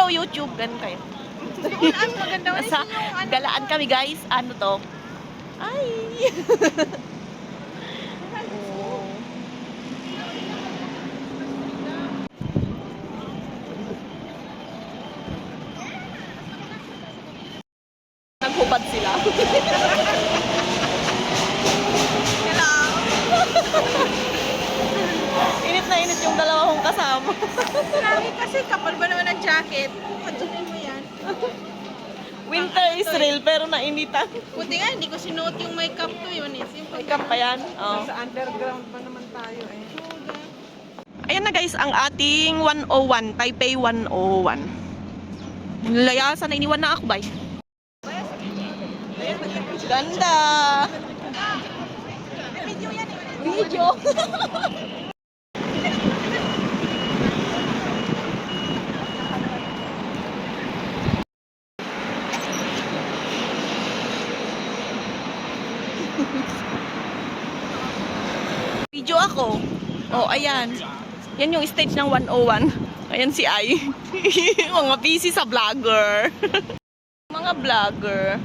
Hello YouTube, ganun kayo. Ang maganda wala Sa galaan kami guys. Ano to? Ay! Oh. Naghubad sila. Hello. Init na init yung dalawa kong kasama. Lagi kasi kapal ba naman ang jacket? Padunin mo yan. Winter is real pero nainitan. Buti nga, hindi ko sinuot yung makeup ko yun eh. Makeup pa yan? Oh. Sa underground pa naman tayo eh. Ayan na guys, ang ating 101, Taipei 101. Layasan na iniwan na ako, bay. Ganda! Video yan eh. Video! Video ako. Oh, ayan. Yan yung stage ng 101. Ayan si Ai. Mga busy sa vlogger. Mga vlogger.